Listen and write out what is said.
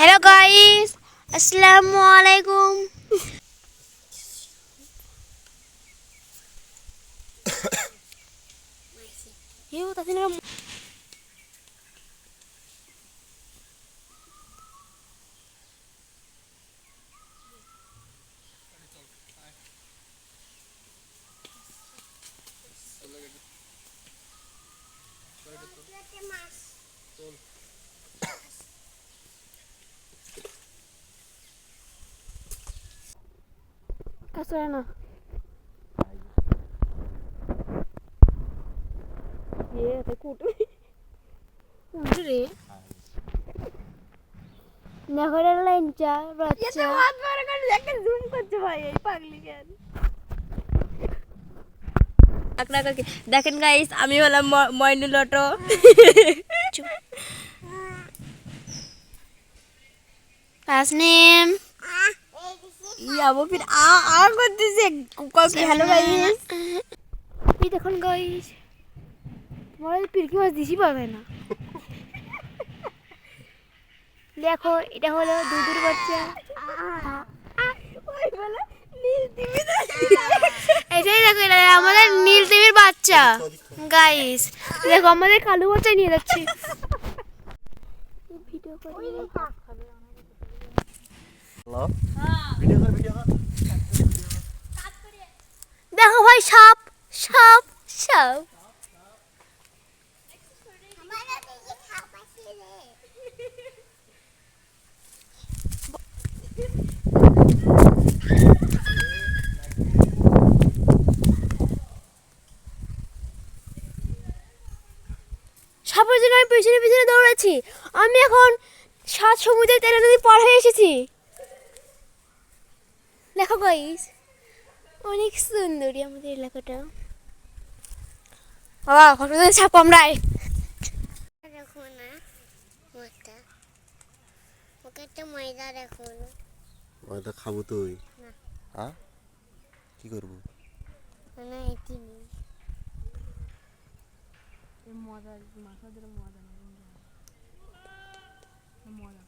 Hello guys, अस्सलाम वालेकुम। ये बताते ना कैसे ना ये ते कूट रे नखरे लंचा बच्चा ये तो हाथ मार कर लेके जूम করছে ভাই এই পাগলি কেন আকনা करके দেখেন গাইস আমি হলাম মইনুল অটো তাসনিম यावो फिर आ করতেছে ককে হ্যালো গাইস এই দেখুন গাইস তোমার পিরকি মাছ দিছি পাবে না দেখো এটা হলো দুধের বাচ্চা ওই বলে নীল টিভি এটাই দেখো এটা আমাদের নীল টিভির বাচ্চা গাইস দেখো আমাদের কালু বাচ্চা নিয়ে যাচ্ছে ভিডিও করে হ্যালো ভিডিও কর দেখো ভাই সাপ সাপ সাপ সাপের জন্য আমি পিছনে পিছনে দৌড়াচ্ছি আমি এখন 7 সমুদ্রের 13 নদী পার হয়ে এসেছি দেখো গাইস অনেক সুন্দরী আমাদের এলাকাটা বাবা কতদিন সাপ কামড়ায় দেখো না ওটা ওকে একটা ময়দা দেখো না ময়দা খাবো তুই হ্যাঁ কি করবো না এটি নেই মজা মাথা ধরে মজা না মজা